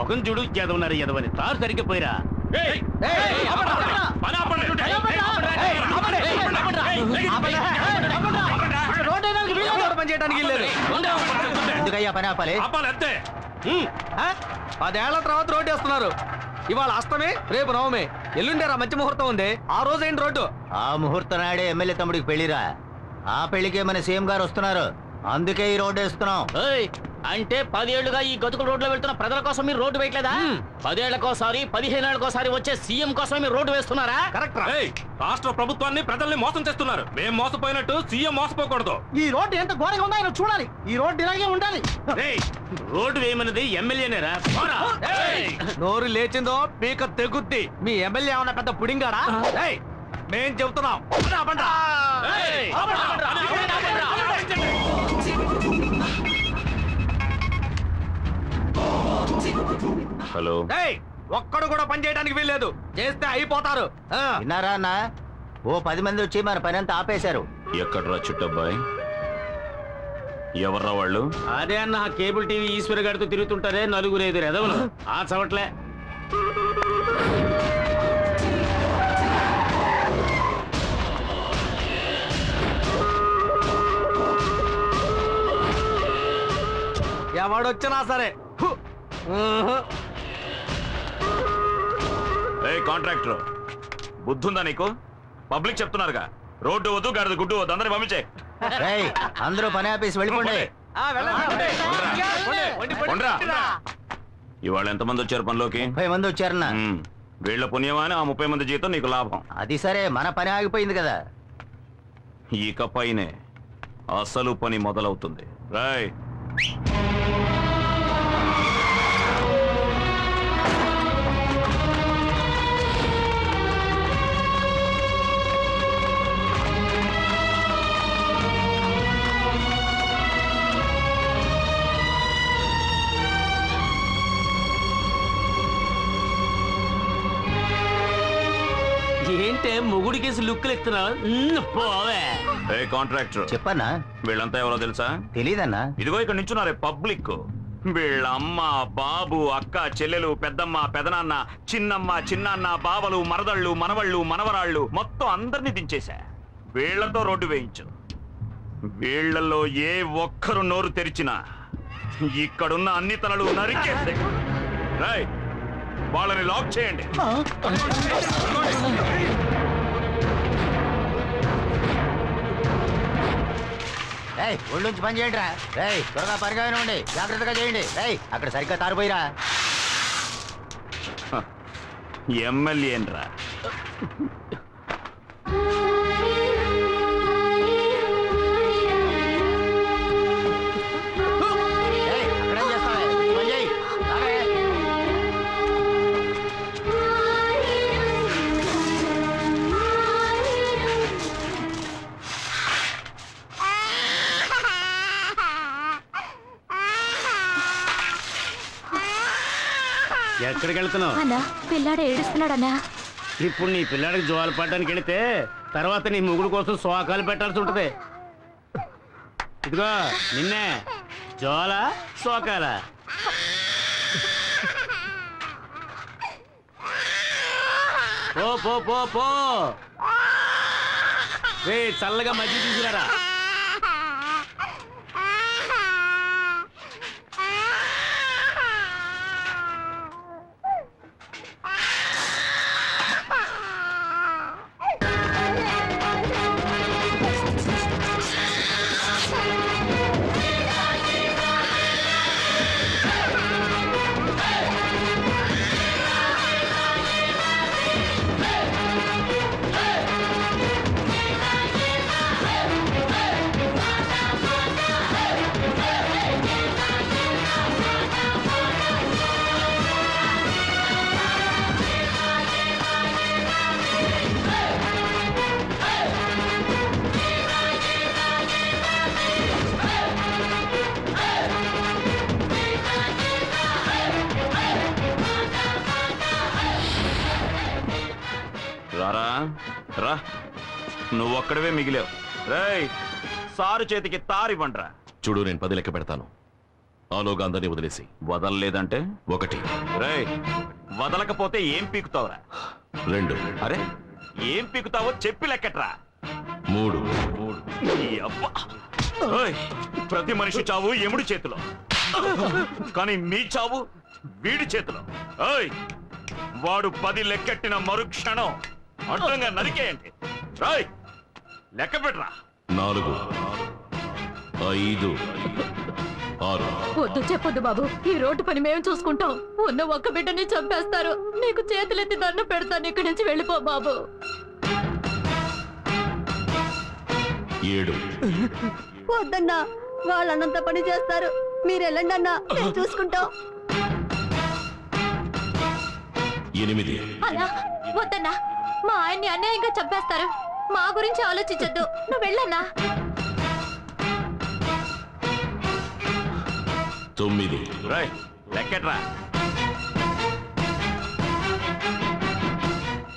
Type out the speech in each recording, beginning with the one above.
మొహం చూడు చదవన్నారు ఎదవని తారు సరిగ్గా పోయిరా. ఎందుకయ్యా పని ఆపాలి? అంతే. 10 ఏళ్ల తర్వాత రోడ్డు వేస్తున్నారు. ఇవాళ అష్టమి, రేపు నవమి, ఎల్లుండేరా మంచి ముహూర్తం ఉంది. ఆ రోజు ఏంటి రోడ్డు? ఆ ముహూర్తం నాడే ఎమ్మెల్యే తమ్ముడికి పెళ్లిరా. ఆ పెళ్లికే మన సీఎం గారు వస్తున్నారు. అందుకే ఈ రోడ్డు వేస్తున్నాం. అంటే 10 ఏళ్లుగా ఈ గతుకుల రోడ్లో వెళ్తున్న ప్రజల కోసం మీరు రోడ్డు వేయట్లేదా? 10 ఏళ్లకోసారి 15 ఏళ్లకోసారి వచ్చే సీఎం కోసం మీరు రోడ్డు వేస్తున్నారా? కరెక్ట్. రాష్ట్ర ప్రభుత్వాన్ని ప్రజల్ని మోసం చేస్తున్నారు. మేము మోసపోయినట్టు సీఎం మోసపోకూడదు. ఈ రోడ్డు ఎంత ఘోరంగా ఉందో ఆయన చూడాలి. ఈ రోడ్డు ఇలాగే ఉండాలి. రోడ్డు వేయమన్నది ఎమ్మెల్యేనేరా? నోరు లేచిందో పీక తెగుద్ది. మీ ఎమ్మెల్యే ఏమన్నా పెద్ద పుడింగారా? మేం చెబుతున్నాం. హలో. ఒక్కడు కూడా పని చేయడానికి వీల్లేదు. చేస్తే అయిపోతారు. విన్నారా అన్న? ఓ 10 మంది వచ్చి మన పని అంతా ఆపేశారు. ఎక్కడ్రా చుట్టబ్బాయి? ఎవర్రా వాళ్ళు? అదే అన్న కేబుల్ టీవీ ఈశ్వర్ గారితో తిరుగుతుంటారే నలుగురు 5 ఎదవలు. ఆ చవట్లే. ఎవడొచ్చినా సరే. కాంట్రాక్టర్ బుద్ధుందా నీకు? పబ్లిక్ చెప్తున్నారుగా, రోడ్డు వద్దు, గడదు గుడ్డు వద్దు, అందరినీ పంపించే. అందరూ పని ఆపేసి వెళ్ళిపోండి. ఇవాళ ఎంతమంది వచ్చారు పనిలోకి? 30 మంది వచ్చారన్న. వీళ్ళ పుణ్యమా అని ఆ 30 మంది జీతం నీకు లాభం. అది సరే, మన పని ఆగిపోయింది కదా. ఇక పైనే అసలు పని మొదలవుతుంది. రాయ్. ఏంటే మొగుడికేసి లుక్కులు ఎత్తున్నావు? పోవే. కాంట్రాక్టర్ చెప్పన్నా. వీళ్ళంతా ఎవరో తెలుసా? తెలీదన్నా. ఇదిగో ఇక్కడ నించున్నారే పబ్లిక్. వీళ్ళ అమ్మ, బాబు, అక్క, చెల్లెలు, పెద్దమ్మ, పెదనాన్న, చిన్నమ్మ, చిన్నాన్న, బావలు, మరదళ్ళు, మనవళ్ళు, మనవరాళ్ళు మొత్తం అందరినీ దించేశా. వీళ్లతో రోడ్డు వేయించు. వీళ్లలో ఏ ఒక్కరు నోరు తెరిచినా ఇక్కడున్న అన్ని తలలు నరికేస్తే. రాయ్, వాళ్ళని లాక్ చేయండి. ఒళ్ళుంచి పని చేయండి రా. త్వరగా పరిగానే ఉండి జాగ్రత్తగా చేయండి. అక్కడ సరిగ్గా తారిపోయిరా. ఎమ్మెల్యేన్రా. అక్కడేం చేస్తావే? పని చేయి. ఎక్కడికి వెళ్తున్నావు? అన్నా, పిల్లాడు ఏడుస్తున్నాడన్నా. ఇప్పుడు నీ పిల్లాడికి జోలు పడడానికి వెళితే తర్వాత నీ ముగుడు కోసం శోకాలు పెట్టాల్సి ఉంటది. ఇదిగో నిన్నే జోల శోకాల. పో పో పో పో. చల్లగా మజ్జిగ తీసుకురారా. రారా రా, నువ్వొక్కడవే మిగిలావు. రేయ్, సారు చేతికి తారివ్వండ్రా. చూడు, నేను 10 లెక్క పెడతాను. ఆలోగా అందరినీ వదిలేసి. వదలలేదంటే 1 రేయ్, వదలకపోతే ఏం పీకుతావురా? 2 అరే, ఏం పీకుతావో చెప్పి లెక్కట్రా. 3 ఈ అబ్బ! ఓయ్, ప్రతి మనిషి చావు ఎముడి చేతిలో, కానీ మీ చావు వీడి చేతిలో. ఓయ్, వాడు 10 లెక్కెట్టిన మరుక్షణం అడ్డంగా నరికేయండి. రాయ్, లెక్క పెట్టరా. 4 5 6 వద్దు చెప్పొద్దు బాబు, ఈ రోడ్డు పని మేము చూసుకుంటాం. ఉన్న ఒక్క బిడ్డని చంపేస్తారు. నీకు చేతులెత్తి దండం పెడతాను, ఇక్కడి నుంచి వెళ్ళిపో బాబు. 7 వద్దన్నా, వాళ్ళన్నంత పని చేస్తారు. మీరు వెళ్ళండి అన్నా, మేము చూసుకుంటాం. 8 అన్నా వద్దన్నా, మా ఆయన్ని అన్యాయంగా చంపేస్తారు. మా గురించి ఆలోచించొద్దు, నువ్వు వెళ్ళన్నా. 9 రాయ్, లెక్కట్రా.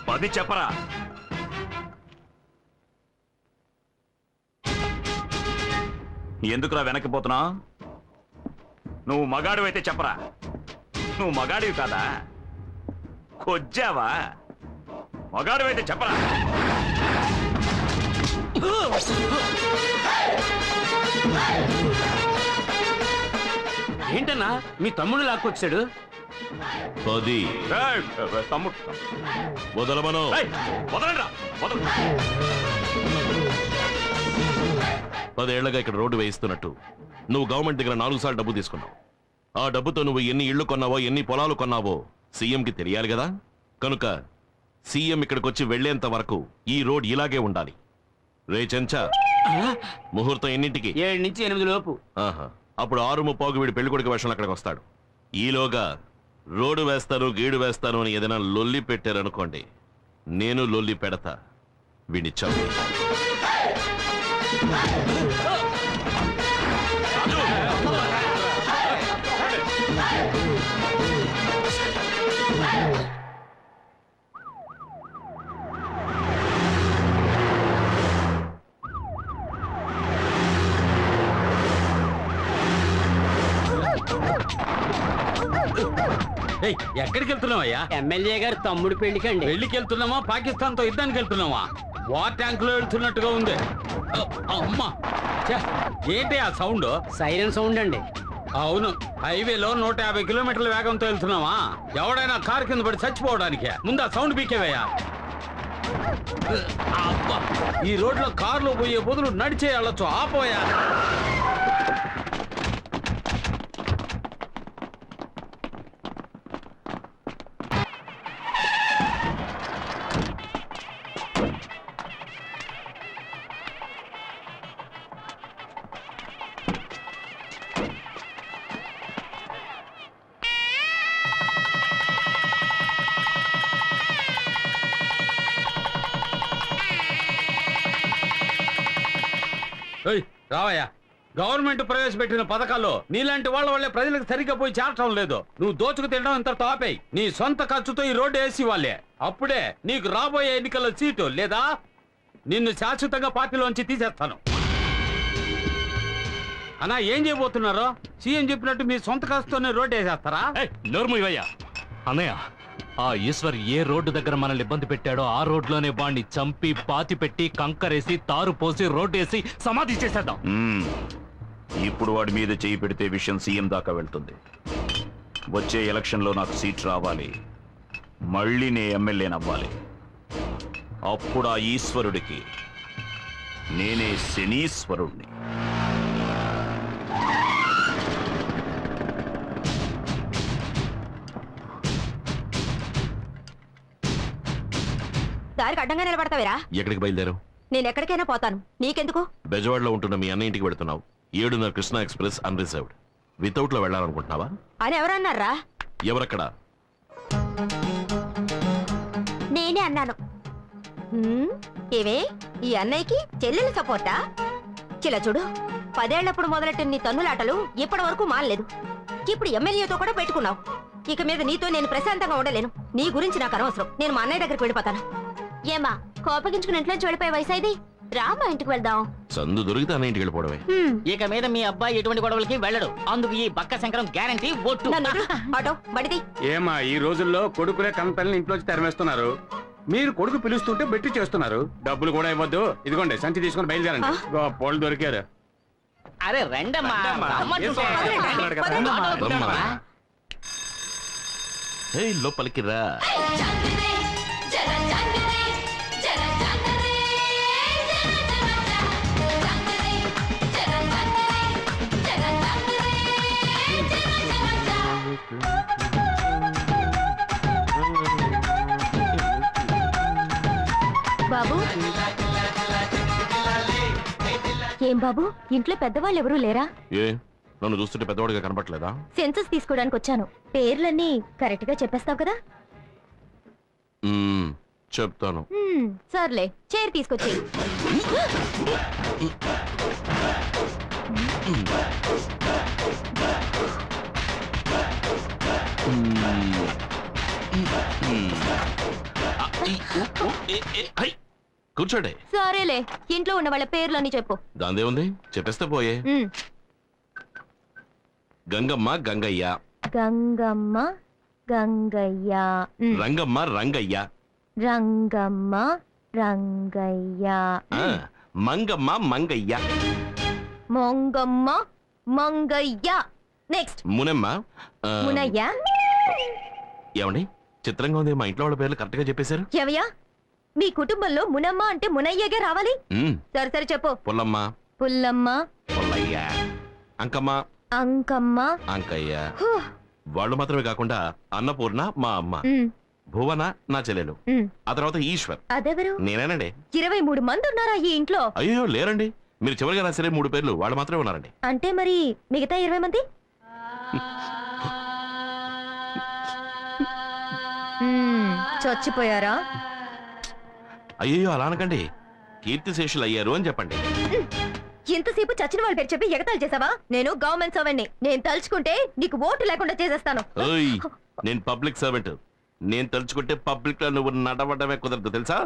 10 చెప్పరా. ఎందుకురా వెనక్కిపోతున్నా? నువ్వు మగాడివైతే చెప్పరా. నువ్వు మగాడివి కాదా? కొజ్జావా? మగాడివైతే చెప్పరా. ఏంటన్నా మీ తమ్ముడు లాక్కొచ్చాడు? 10 రేయ్, తమ్ముడు, వదలమను. రేయ్, వదలండిరా, వదలండి. 10 ఏళ్లగా ఇక్కడ రోడ్డు వేయిస్తున్నట్టు నువ్వు గవర్నమెంట్ దగ్గర 4 సార్లు డబ్బు తీసుకున్నావు. ఆ డబ్బుతో నువ్వు ఎన్ని ఇళ్లు కొన్నావో, ఎన్ని పొలాలు కొన్నావో సీఎంకి తెలియాలి కదా. కనుక సీఎం ఇక్కడికి వచ్చి వెళ్లేంత వరకు ఈ రోడ్ ఇలాగే ఉండాలి. రే చెంచా, ముహూర్తం ఎన్నింటికి? 7 నుంచి 8 లోపు. ఆహా, అప్పుడు 6:30 వీడి పెళ్లికొడుకు వేషంలో అక్కడికి వస్తాడు. ఈలోగా రోడ్డు వేస్తాను, గీడు వేస్తాను అని ఏదైనా లొల్లి పెట్టారనుకోండి, నేను లొల్లి పెడతా. వీడిని చంపి. ఎక్కడికి వెళ్తున్నావయ్యా? ఎమ్మెల్యే గారు తమ్ముడు పెళ్లికండి. పెళ్లికి వెళ్తున్నామా, పాకిస్తాన్ తో యుద్ధానికి వెళ్తున్నావా? వార్ ట్యాంక్ లో వెళ్తున్నట్టుగా ఉంది. అమ్మా, ఛే, ఏంటి ఆ సౌండ్? సైరన్ సౌండ్ అండి. అవును, హైవేలో 150 కిలోమీటర్ల వేగంతో వెళ్తున్నావా? ఎవడైనా కారు కింద పడి చచ్చిపోవడానికే. ముందు ఆ సౌండ్ పీకేవయ్యా. అబ్బా, ఈ రోడ్లో కారులో పోయే బదులు నడిచే వెళ్ళొచ్చు. ఆపోయా. రావయ్యా, గవర్నమెంట్ ప్రవేశపెట్టిన పథకాల్లో నీలాంటి వాళ్ళ వల్లే ప్రజలకు సరిగ్గా పోయి చేరటం లేదు. నువ్వు దోచుకు తినడం ఇంత తాపేయి. నీ సొంత ఖర్చుతో ఈ రోడ్డు వేసి వాళ్ళే. అప్పుడే నీకు రాబోయే ఎన్నికల్లో సీటు, లేదా నిన్ను శాశ్వతంగా పార్టీలోంచి తీసేస్తాను. అన్నా, ఏం చేయబోతున్నారో? సీఎం చెప్పినట్టు మీ సొంత ఖర్చుతోనే రోడ్డు వేసేస్తారా? నోర్ము ఇవయ్యా. అన్నయ్య, ఆ ఈశ్వర్ ఏ రోడ్డు దగ్గర మనల్ని ఇబ్బంది పెట్టాడో ఆ రోడ్లోనే వాడిని చంపి, పాతి పెట్టి, కంకరేసి, తారు పోసి, రోడ్డు వేసి సమాధి చేసేద్దాం. ఇప్పుడు వాడి మీద చేయి పెడితే విషయం సీఎం దాకా వెళ్తుంది. వచ్చే ఎలక్షన్లో నాకు సీట్ రావాలి, మళ్ళీ నే ఎమ్మెల్యేనవ్వాలి. అప్పుడు ఆ ఈశ్వరుడికి నేనే శనీశ్వరుణ్ణి. దారికి అడ్డంగా నిలబడతావేరా? ఎక్కడికి బయలుదేరావు? నేను ఎక్కడికైనా పోతాను, నీకెందుకు? బెజవాడలో ఉంటున్న మీ అన్న ఇంటికి వెళ్తున్నావు. 7:30 కృష్ణా ఎక్స్ప్రెస్ అన్రిజర్వ్డ్. వితౌట్ లో వెళ్ళాలనుకుంటున్నావా? అని ఎవరన్నారా? ఎవరక్కడ? నేనే అన్నాను. ఏవే, ఈ అన్నయ్యకి చెల్లెలు సపోర్టా? చిల చూడు, 10 ఏళ్లప్పుడు మొదలెట్టిన నీ తన్నులాటలు ఇప్పటి వరకు మానలేదు. ఇప్పుడు ఎమ్మెల్యేతో కూడా పెట్టుకున్నావు. ఇక మీద నీతో నేను ప్రశాంతంగా ఉండలేను. నీ గురించి నాకు అనవసరం. నేను మా అన్నయ్య దగ్గరికి వెళ్ళిపోతాను. ఏమా, కోపగించుకుని ఇంట్లోంచి వెళ్ళిపోయే వయసు ఇది? డ్రామా ఇంటికి వెళ్దాం. సందు దొరికితే అన్న ఇంటికి వెళ్ళిపోవడమే. ఇక మీద మీ అబ్బాయి ఎటువంటి గొడవలకి వెళ్ళడు. అందుకు ఈ బక్క శంకరం గ్యారంటీ ఒట్టు. నన్ను వదిలు. ఆటో బడిది. ఏమా ఈ రోజుల్లో కొడుకులే కంపెనీని ఇంట్లోంచి తరిమేస్తున్నారు. మీరు కొడుకు పిలుస్తుంటే బెట్టి చేస్తున్నారు. డబ్బులు కూడా ఇవ్వద్దు. ఇదిగోండి సంచి తీసుకొని బయలుదేరండి. పోలు దొరికారు. అరే రండమ్మా. రమ్మంటుంటే. రమ్మా. ఏయ్, లోపలికి రా. బాబు, ఏం బాబు, ఇంట్లో పెద్దవాళ్ళు ఎవరూ లేరా? ఏ నన్ను చూస్తుంటే పెద్దవాడిగా కనపట్లేదా? సెన్సస్ తీసుకోవడానికి వచ్చాను. పేర్లన్నీ కరెక్ట్ గా చెప్పేస్తావు కదా? చెప్తాను. సర్లే, చైర్ తీసుకొచ్చి. కూర్చోండి. సరేలే, ఇంట్లో ఉన్న వాళ్ళ పేర్లన్నీ చెప్పు. దాందే ఉంది, చెప్పేస్తే పోయే. గంగమ్మ గంగయ్య. గంగమ్మ గంగయ్య. రంగమ్మ రంగయ్య. రంగమ్మ రంగయ్య. మంగమ్మ మంగయ్య. మొంగమ్మ మంగయ్య. నెక్స్ట్ మునమ్మ. మునయ్య. ఏమండి, చిత్రంగా ఉంది, మా ఇంట్లో వాళ్ళ పేర్లు కరెక్ట్ గా చెప్పేశారు. ఎవయ్యా, మీ కుటుంబంలో మునమ్మ అంటే మునయ్యగా రావాలి. సరే సరే చెప్పు. పుల్లమ్మ. పుల్లమ్మ. పుల్లయ్య. అంకమ్మ. అంకమ్మ. అంకయ్య. వాళ్ళు మాత్రమే కాకుండా అన్నపూర్ణ మా అమ్మ, భువన నా చెల్లెలు, ఆ తర్వాత ఈశ్వర్. అదెవరు? నేనేనండి. 23 మంది ఉన్నారా ఈ ఇంట్లో? అయ్యో లేరండి, మీరు చివరిగా రాసరే 3 పేర్లు వాళ్ళు మాత్రమే ఉన్నారండి. అంటే మరి మిగతా 20 మంది? చచ్చిపోయారా? అయ్యో అలా అనకండి, కీర్తిశేషులు అయ్యారు అని చెప్పండి. ఇంతసేపు చచ్చిన వాళ్ళ పేరు చెప్పి ఎగతాలు చేసావా? నేను గవర్నమెంట్ సర్వెంట్ని. నేను తలుచుకుంటే నీకు ఓటు లేకుండా చేసేస్తాను. నేను పబ్లిక్ సర్వెంట్. నేను తలుచుకుంటే పబ్లిక్ లో నువ్వు నడవడమే కుదరదు తెలుసా?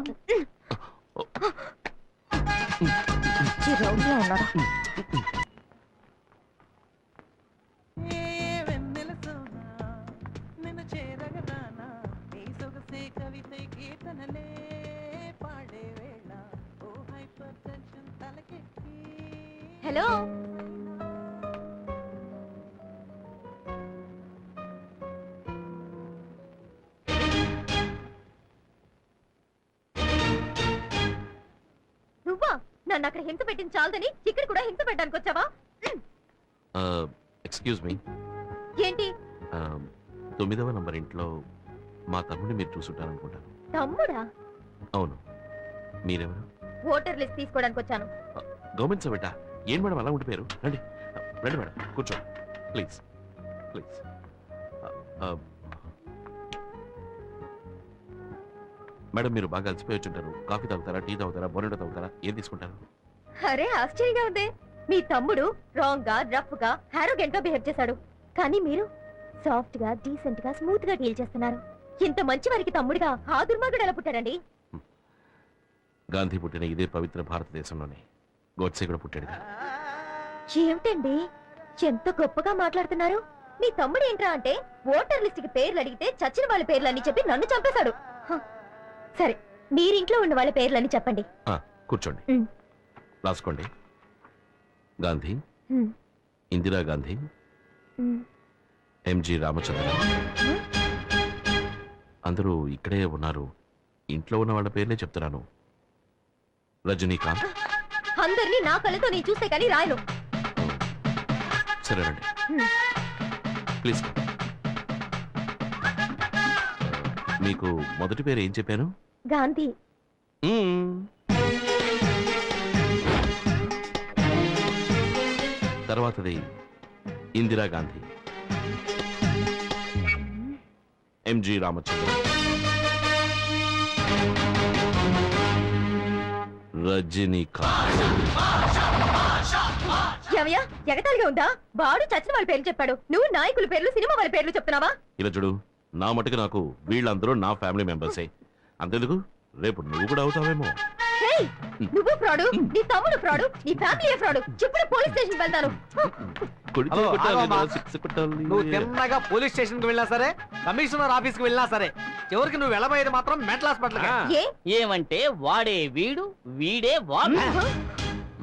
హలో, నువ్వా? నన్ను అక్కడ హింస పెట్టింది చాలదని ఇక్కడ కూడా హింస పెట్టడానికి వచ్చావా? Excuse me. ఏంటి? 9వ నంబర్ ఇంట్లో మా తమ్ముడిని మీరు చూసుంటారనుకుంటాను. తమ్ముడా? అవును. మీరెవరు? ఓటర్ లిస్ట్ తీసుకోవడానికి వచ్చాను. గవర్నమెంట్ సర్వెంటా? ఏం మేడం అలా ఉండిపోయారు? రండి రండి మేడం, కూర్చోండి ప్లీజ్ ప్లీజ్. మేడం, మీరు బాగా అలసిపోయి వచ్చుంటారు. కాఫీ తాగుతారా, టీ తాగుతారా, బోనెటో తాగుతారా, ఏం తీసుకుంటారు? అరే ఆశ్చర్యంగా ఉంది. మీ తమ్ముడు రాంగ్ గా, రఫ్ గా, హారోగెంట్ గా బిహేవ్ చేశాడు. కానీ మీరు సాఫ్ట్ గా, డీసెంట్ గా, స్మూత్ గా డీల్ చేస్తున్నారు. ఇంత మంచి వారికి తమ్ముడుగా ఆ దుర్మార్గుడు ఎలా పుట్టాడండి? గాంధీ పుట్టిన ఇదే పవిత్ర భారతదేశంలోనే గోడ్సే కూడా పుట్టాడు. ఏమిటండి ఎంత గొప్పగా మాట్లాడుతున్నారు? మీ తమ్ముడు ఏంట్రా అంటే ఓటర్ లిస్ట్ కి పేర్లు అడిగితే చచ్చిన వాళ్ళ పేర్లన్నీ చెప్పి నన్ను చంపేశాడు. సరే, మీరింట్లో ఉన్న వాళ్ళ పేర్లన్నీ చెప్పండి. కూర్చోండి, రాసుకోండి. గాంధీ, ఇందిరా గాంధీ, ఎంజి రామచంద్ర. అందరూ ఇక్కడే ఉన్నారు. ఇంట్లో ఉన్న వాళ్ళ పేర్లే చెప్తున్నాను. రజనీకాంత్. అందరినీ నా కళ్ళతో నేను చూస్తే కానీ రాయను. సరేనండి, ప్లీజ్. మీకు మొదటి పేరు ఏం చెప్పాను? గాంధీ. తర్వాతది ఇందిరా గాంధీ, ఎంజి రామచంద్ర, రజనీకాంత్. ఏమయ్యా, ఎగతాళిగా ఉందా? వాడు చచ్చిన వాళ్ళ పేర్లు చెప్పాడు, నువ్వు నాయకుల పేర్లు, సినిమా వాళ్ళ పేర్లు చెప్తున్నావా? ఇలా చూడు, నా మటుకు నాకు వీళ్ళందరూ నా ఫ్యామిలీ మెంబర్సే. అంతెందుకు, రేపు నువ్వు కూడా అవుతావేమో. హేయ్, నువ్వు ఫ్రాడు, నీ తమ్ముడు ఫ్రాడు, నీ ఫ్యామిలీ ఫ్రాడు. ఇప్పుడు పోలీస్ స్టేషన్ వెళ్తాను. కొడితే హలో, కొట్టాలి, ఆగమ్మా. సిక్స్ కొట్టాలి. నువ్వు తిన్నగా పోలీస్ స్టేషన్ కి వెళ్ళినా సరే, కమిషనర్ ఆఫీస్ కి వెళ్ళినా సరే, చివరికి నువ్వు వెళ్ళబోయేది మాత్రం మెంటల్ హాస్పిటల్. ఏ ఏమంటే వాడే వీడు, వీడే వాడు.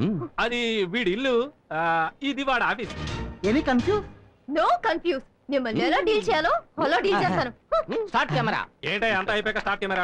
మ్, అది వీడి ఇల్లు, ఇది వాడి ఆఫీస్. No confuse. మిమ్మల్ని ఎలా డీల్ చేయాలో అలా డీల్ చేస్తాను. Start camera. ఏంటో అంత అయిపోయాక స్టార్ట్ కెమెరా